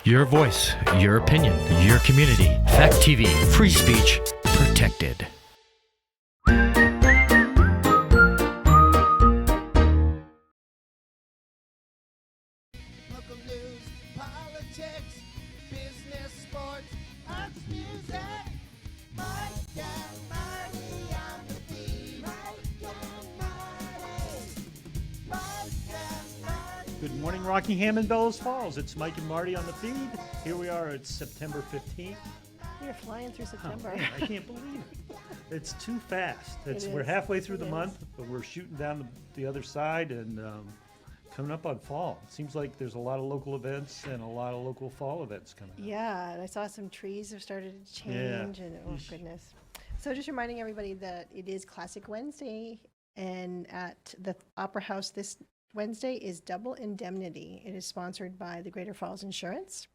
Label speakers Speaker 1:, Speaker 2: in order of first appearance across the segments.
Speaker 1: Your voice, your opinion, your community. Fact TV, free speech, protected.
Speaker 2: Local news, politics, business, sports, arts, music. Mike and Marty on the beat. Mike and Marty. Mike and Marty.
Speaker 3: Good morning, Rockingham and Bellows Falls. It's Mike and Marty on the feed. Here we are. It's September 15th.
Speaker 4: You're flying through September.
Speaker 3: Man, I can't believe it. It's too fast.
Speaker 4: It
Speaker 3: We're
Speaker 4: is.
Speaker 3: halfway through the
Speaker 4: It
Speaker 3: month, but we're shooting down the other side and coming up on fall. It seems like there's a lot of local events and a lot of local fall events coming up.
Speaker 4: Yeah, and I saw some trees have started to change, and oh goodness. So just reminding everybody that it is Classic Wednesday, and at the Opera House this Wednesday is Double Indemnity. It is sponsored by the Greater Falls Insurance.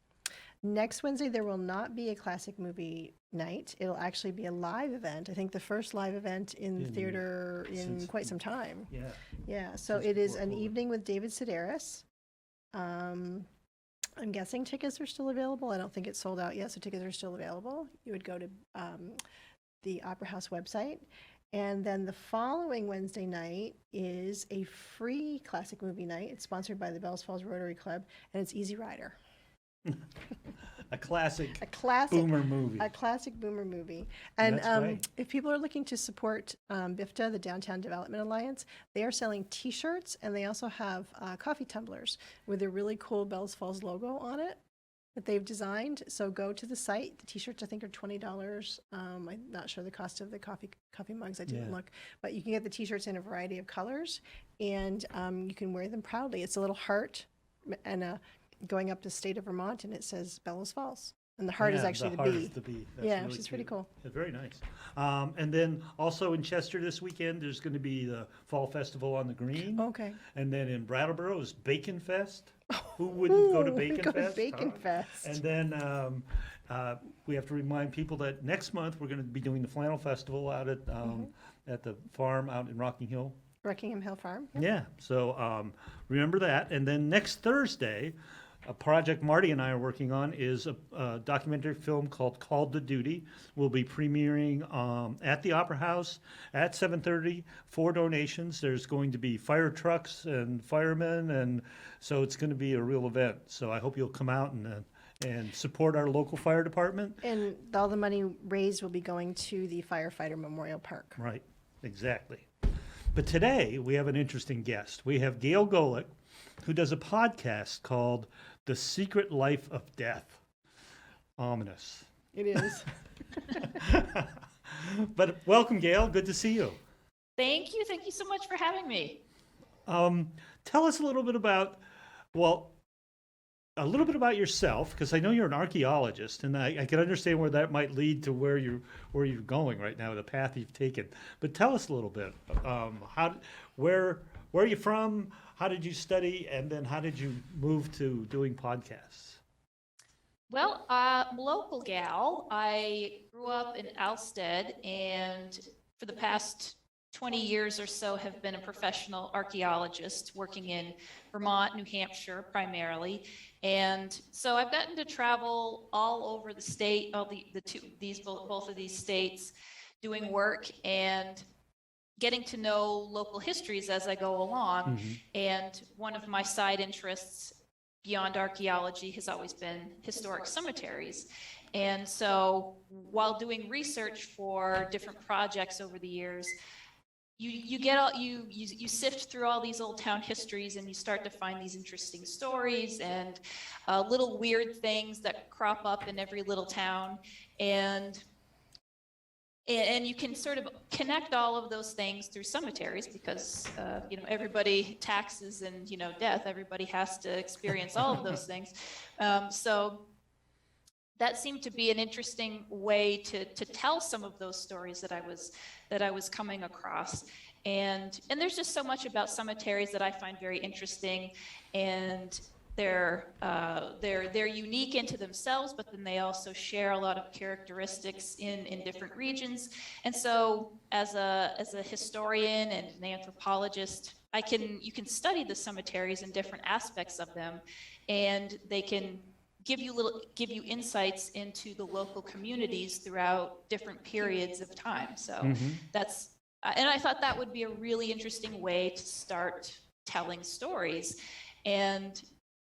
Speaker 4: Next Wednesday, there will not be a classic movie night. It'll actually be a live event. I think the first live event in the theater in
Speaker 3: since-
Speaker 4: quite some time.
Speaker 3: Yeah.
Speaker 4: Yeah, so
Speaker 3: Since
Speaker 4: it is
Speaker 3: before
Speaker 4: an
Speaker 3: COVID.
Speaker 4: evening with David Sedaris. I'm guessing tickets are still available. I don't think it's sold out yet, so tickets are still available. You would go to the Opera House website. And then the following Wednesday night is a free classic movie night. It's sponsored by the Bells Falls Rotary Club, and it's Easy Rider.
Speaker 3: A classic
Speaker 4: A classic
Speaker 3: boomer movie.
Speaker 4: A classic boomer movie. And
Speaker 3: That's great.
Speaker 4: if people are looking to support BIFTA, the Downtown Development Alliance, they are selling T-shirts, and they also have coffee tumblers with a really cool Bells Falls logo on it that they've designed. So go to the site. The T-shirts, I think, are $20. I'm not sure the cost of the coffee mugs. I didn't
Speaker 3: Yeah.
Speaker 4: look. But you can get the T-shirts in a variety of colors, and you can wear them proudly. It's a little heart and going up the state of Vermont, and it says Bellows Falls. And the heart is
Speaker 3: Yeah,
Speaker 4: actually the
Speaker 3: heart
Speaker 4: bee.
Speaker 3: is the bee. That's
Speaker 4: Yeah,
Speaker 3: really
Speaker 4: she's pretty
Speaker 3: cute.
Speaker 4: cool.
Speaker 3: Yeah, very nice. And then also in Chester this weekend, there's going to be the Fall Festival on the Green.
Speaker 4: Okay.
Speaker 3: And then in Brattleboro is Bacon Fest. Who wouldn't go to
Speaker 4: Ooh,
Speaker 3: Bacon
Speaker 4: go to
Speaker 3: Fest?
Speaker 4: Bacon
Speaker 3: huh?
Speaker 4: Fest.
Speaker 3: And then we have to remind people that next month we're going to be doing the Flannel Festival out at the farm out in Rocking Hill.
Speaker 4: Rockingham Hill Farm. Yep.
Speaker 3: Yeah, so remember that. And then next Thursday, a project Marty and I are working on is a documentary film called Called to Duty. We'll be premiering at the Opera House at 7:30 for donations. There's going to be fire trucks and firemen, and so it's going to be a real event. So I hope you'll come out and support our local fire department.
Speaker 4: And all the money raised will be going to the Firefighter Memorial Park.
Speaker 3: Right, exactly. But today we have an interesting guest. We have Gail Golec, who does a podcast called The Secret Life of Death. Ominous.
Speaker 4: It is.
Speaker 3: But welcome, Gail. Good to see you.
Speaker 5: Thank you. Thank you so much for having me.
Speaker 3: Tell us a little bit about, yourself, because I know you're an archaeologist, and I can understand where that might lead to where you're going right now, the path you've taken. But tell us a little bit. Where are you from? How did you study? And then how did you move to doing podcasts?
Speaker 5: Well, I'm a local gal. I grew up in Alstead, and for the past 20 years or so have been a professional archaeologist working in Vermont, New Hampshire primarily. And so I've gotten to travel all over the state, both of these states, doing work and getting to know local histories as I go along. And one of my side interests beyond archaeology has always been historic cemeteries. And so while doing research for different projects over the years, you sift through all these old town histories, and you start to find these interesting stories and little weird things that crop up in every little town, and you can sort of connect all of those things through cemeteries because everybody, taxes and death, everybody has to experience all of those things. So that seemed to be an interesting way to tell some of those stories that I was coming across. And there's just so much about cemeteries that I find very interesting, and they're unique into themselves, but then they also share a lot of characteristics in different regions. And so as a historian and an anthropologist, you can study the cemeteries and different aspects of them, and they can give you insights into the local communities throughout different periods of time. So that's, and I thought that would be a really interesting way to start telling stories. And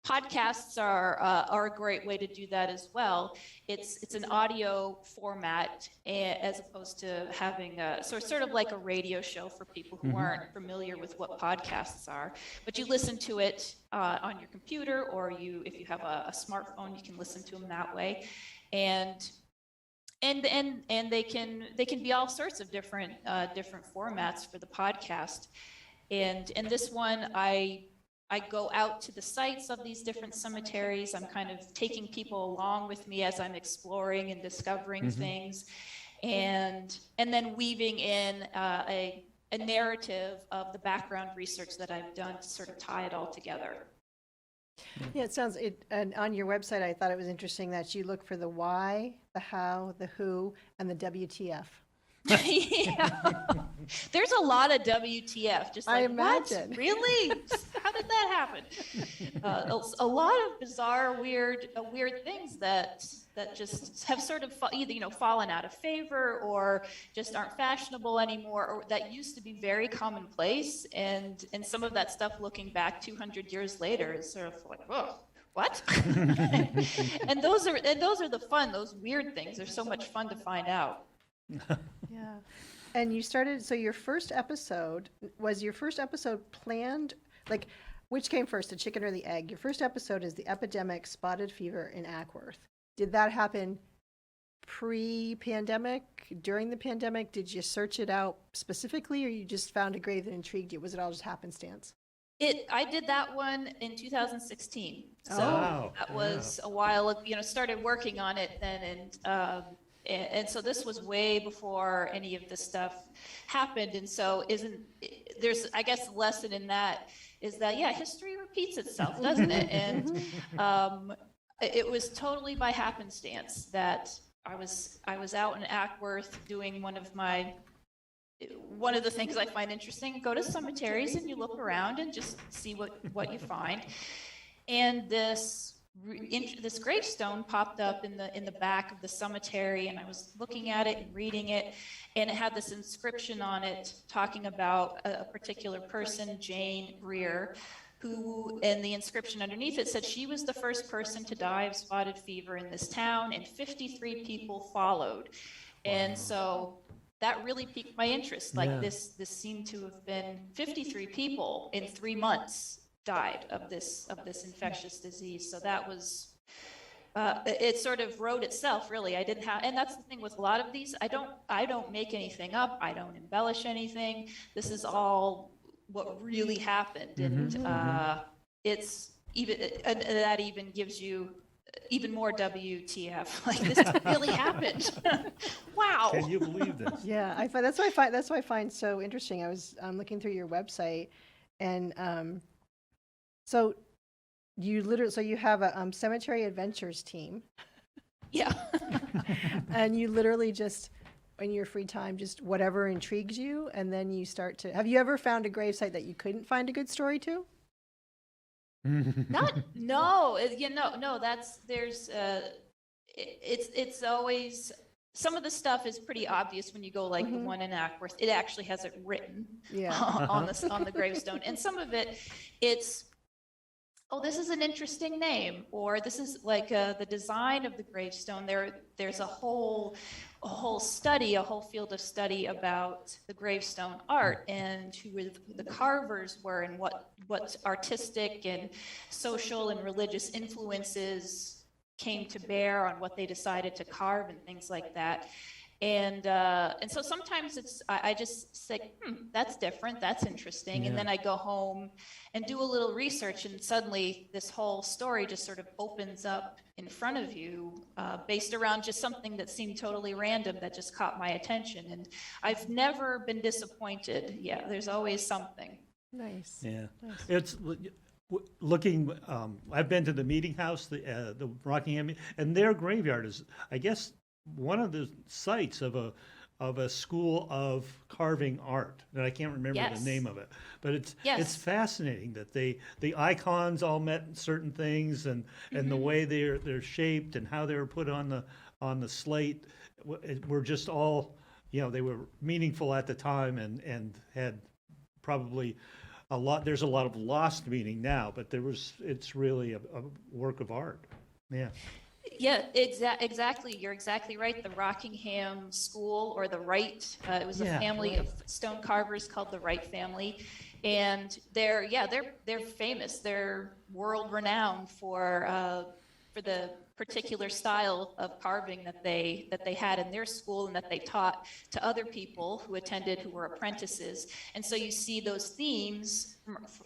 Speaker 5: podcasts are a great way to do that as well. It's an audio format as opposed to having sort of like a radio show for people who aren't familiar with what podcasts are. But you listen to it on your computer, or if you have a smartphone, you can listen to them that way. And they can be all sorts of different formats for the podcast. And this one, I go out to the sites of these different cemeteries. I'm kind of taking people along with me as I'm exploring and discovering things, and then weaving in a narrative of the background research that I've done to sort of tie it all together.
Speaker 4: Yeah, it sounds it. And on your website, I thought it was interesting that you look for the why, the how, the who, and the WTF.
Speaker 5: Yeah. There's a lot of WTF. Just like,
Speaker 4: I imagine.
Speaker 5: What? Really? How did that happen? A lot of bizarre, weird things that just have sort of either fallen out of favor or just aren't fashionable anymore, or that used to be very commonplace. And some of that stuff, looking back 200 years later, is sort of like, whoa. What? and those are those weird things are so much fun to find out.
Speaker 4: Yeah. And you started, so your first episode planned, like, which came first, the chicken or the egg? Your first episode is the epidemic spotted fever in Ackworth. Did that happen pre-pandemic, during the pandemic? Did you search it out specifically, or you just found a grave that intrigued you? Was it all just happenstance?
Speaker 5: I did that one in 2016. So that was a while, started working on it then, and so this was way before any of this stuff happened. And so there's, I guess, the lesson in that is that, yeah, history repeats itself, doesn't it? And it was totally by happenstance that I was out in Ackworth doing one of the things I find interesting. Go to cemeteries and you look around and just see what you find. And this gravestone popped up in the back of the cemetery, and I was looking at it and reading it, and it had this inscription on it talking about a particular person, Jane Greer, who, and the inscription underneath it said she was the first person to die of spotted fever in this town, and 53 people followed. And so that really piqued my interest. Like, this seemed to have been 53 people in 3 months died of this infectious disease. So that was it sort of wrote itself, really. I didn't have, and that's the thing with a lot of these, I don't make anything up, I don't embellish anything. This is all what really happened. And it's even, that even gives you even more WTF. Like, this really happened. Wow.
Speaker 3: Can you believe this?
Speaker 4: Yeah, that's what I find so interesting. I was looking through your website, and so you have a cemetery adventures team.
Speaker 5: Yeah.
Speaker 4: And you literally just, in your free time, just whatever intrigues you, and then you start to. Have you ever found a gravesite that you couldn't find a good story to?
Speaker 5: No. It's always, some of the stuff is pretty obvious when you go, like the one in Ackworth. It actually has it written on the gravestone, and some of it's, oh, this is an interesting name, or this is like the design of the gravestone. There's a whole study, a whole field of study about the gravestone art and who the carvers were, and what artistic and social and religious influences came to bear on what they decided to carve and things like that. And so sometimes I just say, that's different, that's interesting. And then I go home and do a little research, and suddenly this whole story just sort of opens up in front of you, based around just something that seemed totally random that just caught my attention. And I've never been disappointed. Yeah, there's always something.
Speaker 4: Nice.
Speaker 3: Yeah.
Speaker 4: Nice.
Speaker 3: It's looking, I've been to the Meeting House, the Rockingham, and their graveyard is, I guess, one of the sites of of a school of carving art, and I can't remember
Speaker 5: Yes.
Speaker 3: the name of it, but it's
Speaker 5: Yes.
Speaker 3: fascinating that the icons all meant certain things, and the way they're shaped and how they were put on the slate were just all, they were meaningful at the time, and had probably there's a lot of lost meaning now, but it's really a work of art. Yeah.
Speaker 5: Yeah, exactly. You're exactly right. The Rockingham School, or the Wright, it was a
Speaker 3: Yeah,
Speaker 5: family of stone carvers called the Wright family, and they're famous. They're world renowned for the particular style of carving that they had in their school and that they taught to other people who attended, who were apprentices. And so you see those themes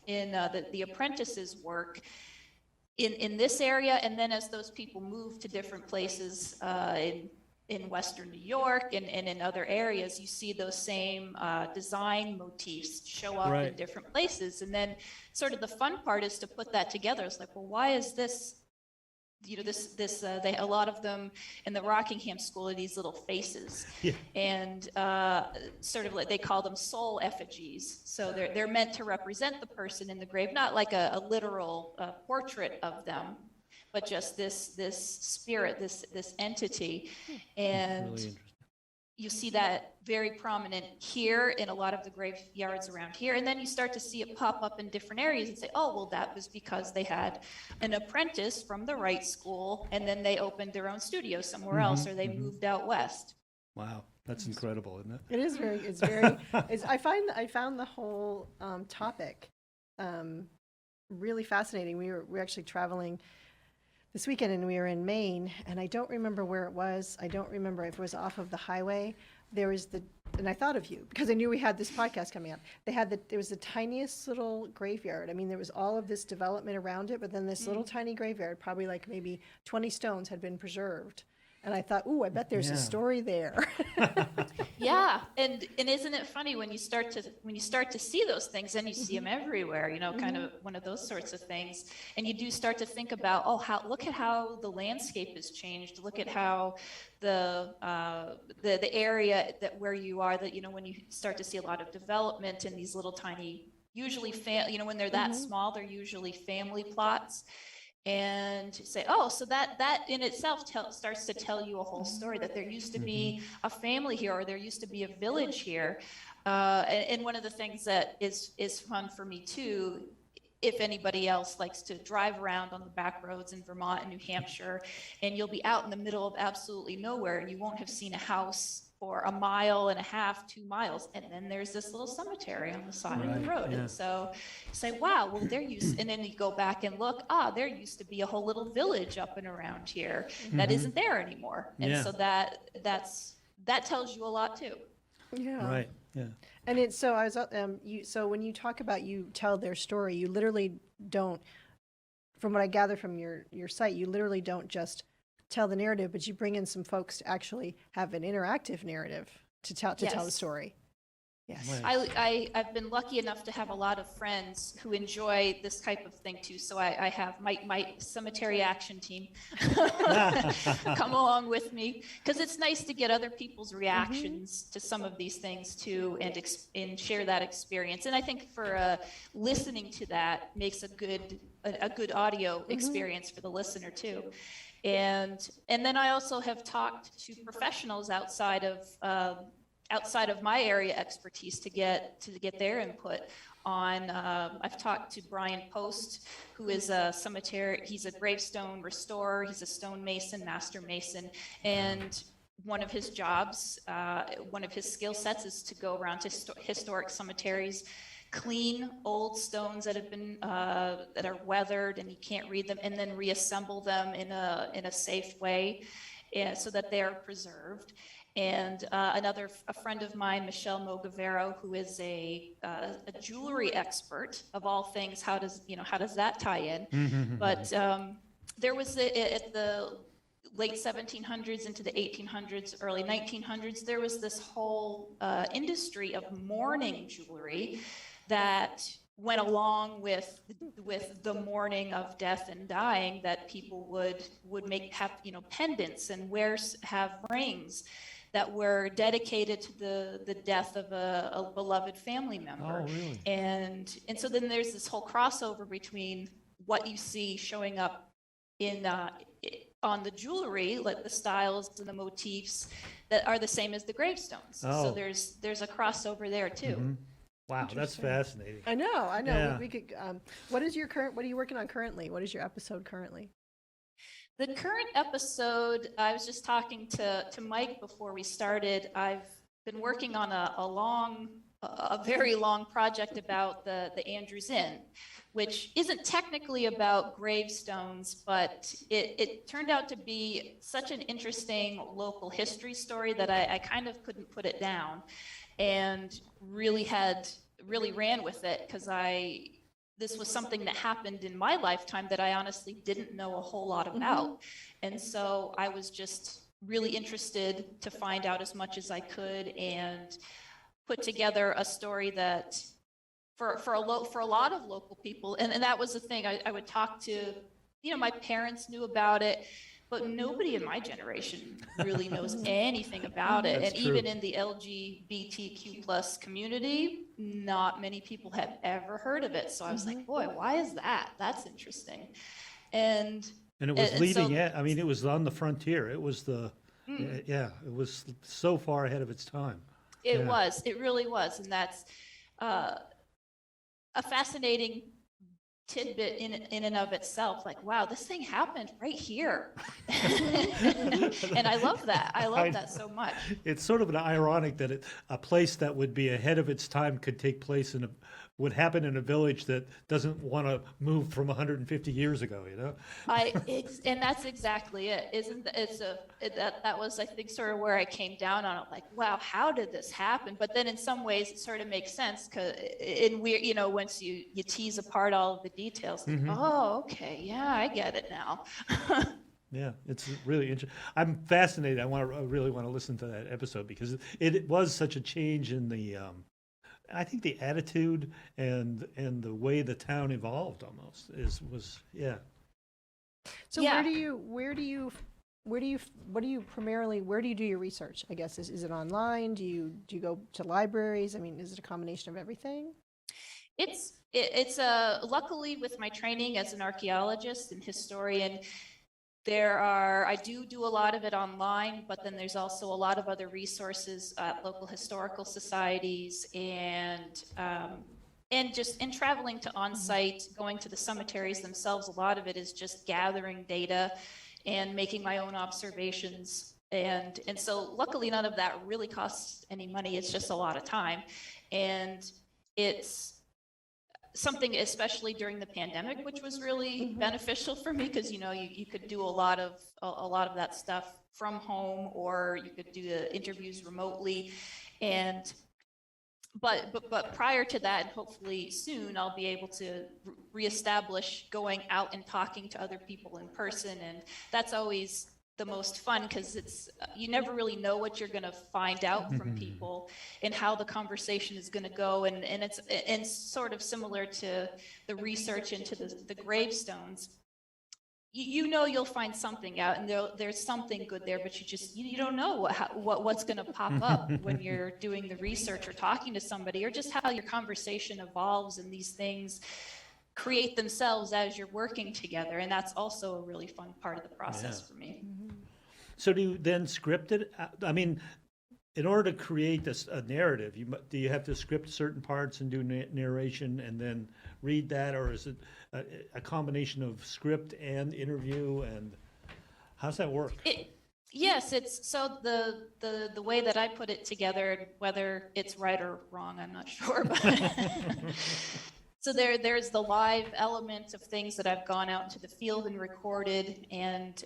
Speaker 5: in the apprentices' work in this area, and then as those people move to different places in Western New York and in other areas, you see those same design motifs show up
Speaker 3: Right.
Speaker 5: in different places. And then sort of the fun part is to put that together. It's like, well, why is this? A lot of them in the Rockingham School are these little faces,
Speaker 3: Yeah.
Speaker 5: and sort of like they call them soul effigies. So they're meant to represent the person in the grave, not like a literal portrait of them, but just this spirit, this entity, and
Speaker 3: Really interesting.
Speaker 5: you see that very prominent here in a lot of the graveyards around here. And then you start to see it pop up in different areas and say, oh, well, that was because they had an apprentice from the Wright School, and then they opened their own studio somewhere else, or they moved out west.
Speaker 3: Wow, that's incredible, isn't it?
Speaker 4: It is I found the whole topic really fascinating. We were actually traveling this weekend, and we were in Maine, and I don't remember where it was. I don't remember if it was off of the highway. There was and I thought of you because I knew we had this podcast coming up. There was the tiniest little graveyard. I mean, there was all of this development around it, but then this little tiny graveyard, probably like maybe 20 stones, had been preserved. And I thought, ooh, I bet there's a story there.
Speaker 5: Yeah, and isn't it funny when you start to see those things, and you see them everywhere, kind of one of those sorts of things, and you do start to think about, look at how the landscape has changed. Look at how the area where you are, that when you start to see a lot of development in these little tiny, usually when they're that small, they're usually family plots. And say, so that in itself starts to tell you a whole story, that there used to be a family here, or there used to be a village here. And one of the things that is fun for me too, if anybody else likes to drive around on the back roads in Vermont and New Hampshire, and you'll be out in the middle of absolutely nowhere, and you won't have seen a house for 1.5 miles, 2 miles, and then there's this little cemetery on the side of the road.
Speaker 3: Yeah.
Speaker 5: And so you say, wow, well, and then you go back and look, there used to be a whole little village up and around here that isn't there anymore. And so that tells you a lot too.
Speaker 4: Yeah.
Speaker 3: Right. Yeah.
Speaker 4: And it's so I was so when you talk about you tell their story, you literally don't, from what I gather from your site, you literally don't just tell the narrative, but you bring in some folks to actually have an interactive narrative to tell the story. Yes.
Speaker 3: Right.
Speaker 5: I've been lucky enough to have a lot of friends who enjoy this type of thing too. So I have my cemetery action team come along with me, because it's nice to get other people's reactions to some of these things too, and share that experience. And I think for listening to that makes a good audio experience for the listener too. And then I also have talked to professionals outside of my area expertise to get their input on. I've talked to Brian Post, who is he's a gravestone restorer, he's a stonemason, master mason, and one of his jobs, one of his skill sets is to go around to historic cemeteries, clean old stones that have been that are weathered and you can't read them, and then reassemble them in a safe way, so that they are preserved. And a friend of mine, Michelle Mogavero, who is a jewelry expert of all things. How does that tie in? But there was at the late 1700s into the 1800s, early 1900s, there was this whole industry of mourning jewelry that went along with the mourning of death and dying, that people would have pendants and have rings that were dedicated to the death of a beloved family member.
Speaker 3: Oh, really?
Speaker 5: And so then there's this whole crossover between what you see showing up in on the jewelry, like the styles and the motifs that are the same as the gravestones.
Speaker 3: Oh.
Speaker 5: So there's a crossover there too.
Speaker 3: Mhm. Wow, that's fascinating.
Speaker 4: I know.
Speaker 3: Yeah.
Speaker 4: We could, what is what are you working on currently? What is your episode currently?
Speaker 5: The current episode, I was just talking to Mike before we started. I've been working on a very long project about the Andrews Inn, which isn't technically about gravestones, but it turned out to be such an interesting local history story that I kind of couldn't put it down, and really ran with it, because this was something that happened in my lifetime that I honestly didn't know a whole lot about. And so I was just really interested to find out as much as I could and put together a story that for a lot of local people, and that was the thing. I would talk to, my parents knew about it, but nobody in my generation really knows anything about it.
Speaker 3: That's
Speaker 5: And
Speaker 3: true.
Speaker 5: even in the LGBTQ plus community, not many people had ever heard of it. So I was like, boy, why is that? That's interesting. And
Speaker 3: And it was
Speaker 5: and
Speaker 3: leading
Speaker 5: so-
Speaker 3: it was on the frontier. It was it was so far ahead of its time.
Speaker 5: It
Speaker 3: Yeah.
Speaker 5: it really was. And that's a fascinating tidbit in and of itself. Like, wow, this thing happened right here. And I love that. I love that so much.
Speaker 3: It's sort of an ironic that a place that would be ahead of its time could take place would happen in a village that doesn't want to move from 150 years ago,
Speaker 5: And that's exactly it. That was, I think, sort of where I came down on it. Like, wow, how did this happen? But then in some ways it sort of makes sense, because once you tease apart all of the details, like, oh, okay, yeah, I get it now.
Speaker 3: Yeah, it's really interesting. I'm fascinated. I really want to listen to that episode, because it was such a change in the I think the attitude and the way the town evolved almost was.
Speaker 4: So
Speaker 5: Yeah.
Speaker 4: where do you do your research? I guess is it online? Do you go to libraries? I mean, is it a combination of everything?
Speaker 5: It's luckily, with my training as an archaeologist and historian, I do a lot of it online, but then there's also a lot of other resources at local historical societies, and just in traveling to on-site, going to the cemeteries themselves. A lot of it is just gathering data and making my own observations. And so luckily none of that really costs any money. It's just a lot of time. And it's something, especially during the pandemic, which was really beneficial for me, because you could do a lot of that stuff from home, or you could do the interviews remotely. And but prior to that, and hopefully soon, I'll be able to reestablish going out and talking to other people in person. And that's always the most fun, because you never really know what you're going to find out from people and how the conversation is going to go. And it's sort of similar to the research into the gravestones. You'll find something out, and there's something good there, but you don't know what's going to pop up when you're doing the research or talking to somebody, or just how your conversation evolves, and these things create themselves as you're working together. And that's also a really fun part of the process for me.
Speaker 3: So do you then script it? I mean, in order to create a narrative, do you have to script certain parts and do narration and then read that, or is it a combination of script and interview, and how's that work?
Speaker 5: Yes, it's so the way that I put it together, whether it's right or wrong, I'm not sure, but so there's the live element of things that I've gone out into the field and recorded, and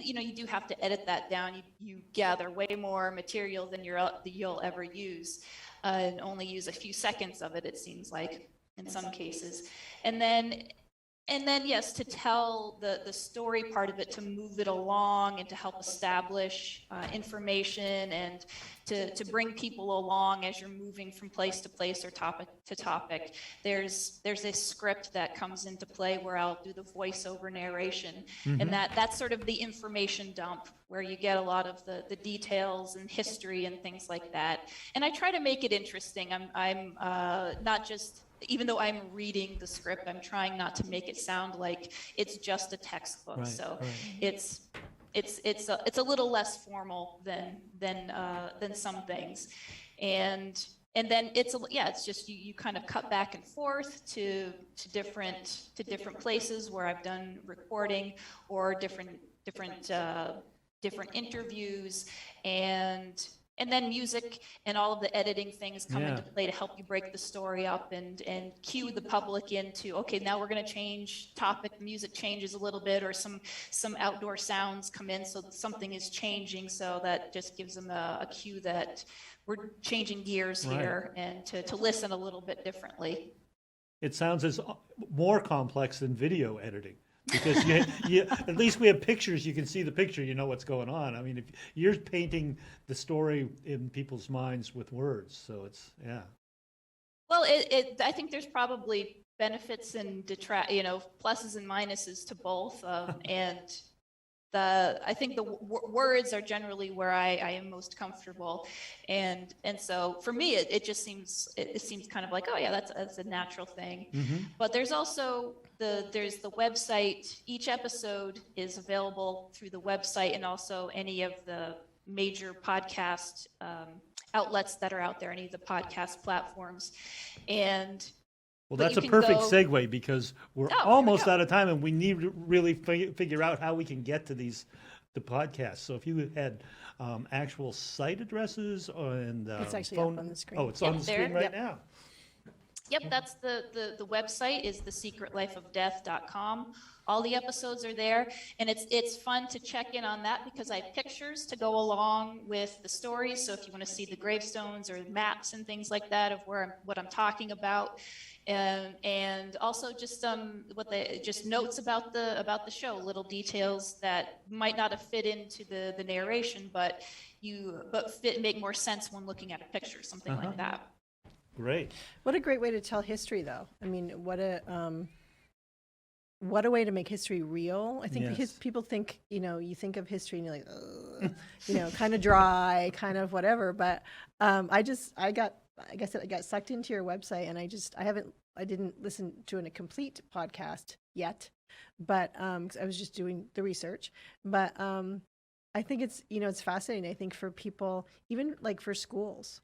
Speaker 5: you do have to edit that down. You gather way more material than you'll ever use, and only use a few seconds of it, it seems like, in some cases. And then And then, yes, to tell the story part of it, to move it along and to help establish information and to bring people along as you're moving from place to place or topic to topic. There's a script that comes into play where I'll do the voiceover narration. And that's sort of the information dump where you get a lot of the details and history and things like that. And I try to make it interesting. I'm not just, even though I'm reading the script, I'm trying not to make it sound like it's just a textbook.
Speaker 3: Right,
Speaker 5: so
Speaker 3: right.
Speaker 5: it's a little less formal than some things, and then it's just you kind of cut back and forth to different places where I've done recording or different interviews, and then music and all of the editing things come into play to help you break the story up and cue the public into, okay, now we're going to change topic, music changes a little bit, or some outdoor sounds come in, so something is changing, so that just gives them a cue that we're changing gears here, and to listen a little bit differently.
Speaker 3: It sounds as more complex than video editing. Because at least we have pictures, you can see the picture, you know what's going on. I mean, if you're painting the story in people's minds with words, so it's, yeah.
Speaker 5: Well, I think there's probably benefits and pluses and minuses to both, and I think the words are generally where I am most comfortable, and so for me it just seems kind of like, oh yeah, that's a natural thing. But there's also there's the website. Each episode is available through the website and also any of the major podcast outlets that are out there, any of the podcast platforms, and.
Speaker 3: Well, that's a perfect segue, because we're almost out of time, and we need to really figure out how we can get to the podcasts. So if you had actual site addresses and
Speaker 4: it's actually
Speaker 3: phone,
Speaker 4: up on the screen.
Speaker 3: Oh, it's on the screen right now.
Speaker 5: Yep, that's the website is thesecretlifeofdeath.com. All the episodes are there, and it's fun to check in on that because I have pictures to go along with the stories. So if you want to see the gravestones or maps and things like that of what I'm talking about, and also just just notes about the show, little details that might not have fit into the narration, but make more sense when looking at a picture, something like that.
Speaker 3: Great.
Speaker 4: What a great way to tell history, though. I mean, what a way to make history real. I think people think, you think of history and you're like, kind of dry, kind of whatever. But I got sucked into your website, and I didn't listen to a complete podcast yet, but 'cause I was just doing the research. But I think it's fascinating. I think for people, even like for schools,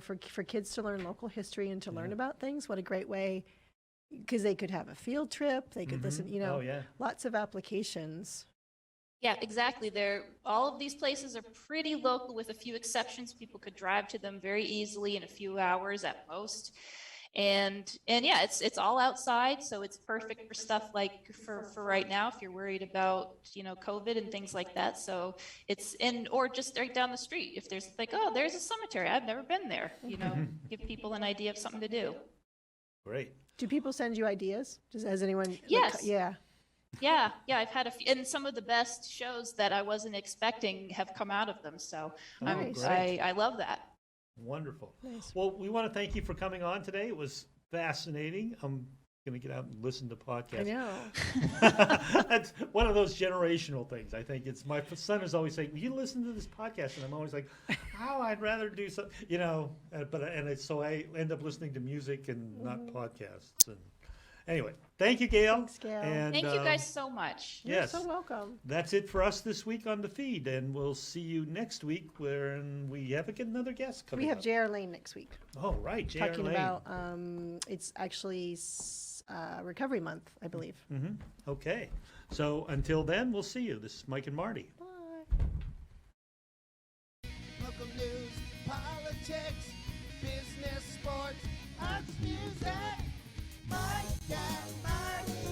Speaker 4: for kids to learn local history and to learn about things, what a great way, because they could have a field trip, they could listen, lots of applications.
Speaker 5: Yeah, exactly. All of these places are pretty local with a few exceptions. People could drive to them very easily in a few hours at most. And yeah, it's all outside, so it's perfect for stuff like for right now if you're worried about COVID and things like that. So or just right down the street if there's like, oh, there's a cemetery, I've never been there. Give people an idea of something to do.
Speaker 3: Great.
Speaker 4: Do people send you ideas? Has anyone?
Speaker 5: Yes.
Speaker 4: Yeah.
Speaker 5: I've had a few, and some of the best shows that I wasn't expecting have come out of them. So I love that.
Speaker 3: Wonderful.
Speaker 4: Nice.
Speaker 3: Well, we want to thank you for coming on today. It was fascinating. I'm going to get out and listen to podcasts.
Speaker 4: I know.
Speaker 3: That's one of those generational things. I think it's my son is always saying, "Will you listen to this podcast?" And I'm always like, "Oh, I'd rather do something," so I end up listening to music and not podcasts. And anyway, thank you, Gail.
Speaker 4: Thanks, Gail.
Speaker 3: And,
Speaker 5: Thank you guys so much.
Speaker 4: You're so welcome.
Speaker 3: That's it for us this week on the feed, and we'll see you next week when we have another guest coming.
Speaker 4: We have
Speaker 3: up.
Speaker 4: J.R. Lane next week.
Speaker 3: Oh, right, J.R.
Speaker 4: Talking
Speaker 3: Lane.
Speaker 4: about it's actually Recovery Month, I believe.
Speaker 3: Okay, so until then, we'll see you. This is Mike and Marty.
Speaker 4: Bye.
Speaker 2: Local news, politics, business, sports, arts, music. Mike and Marty.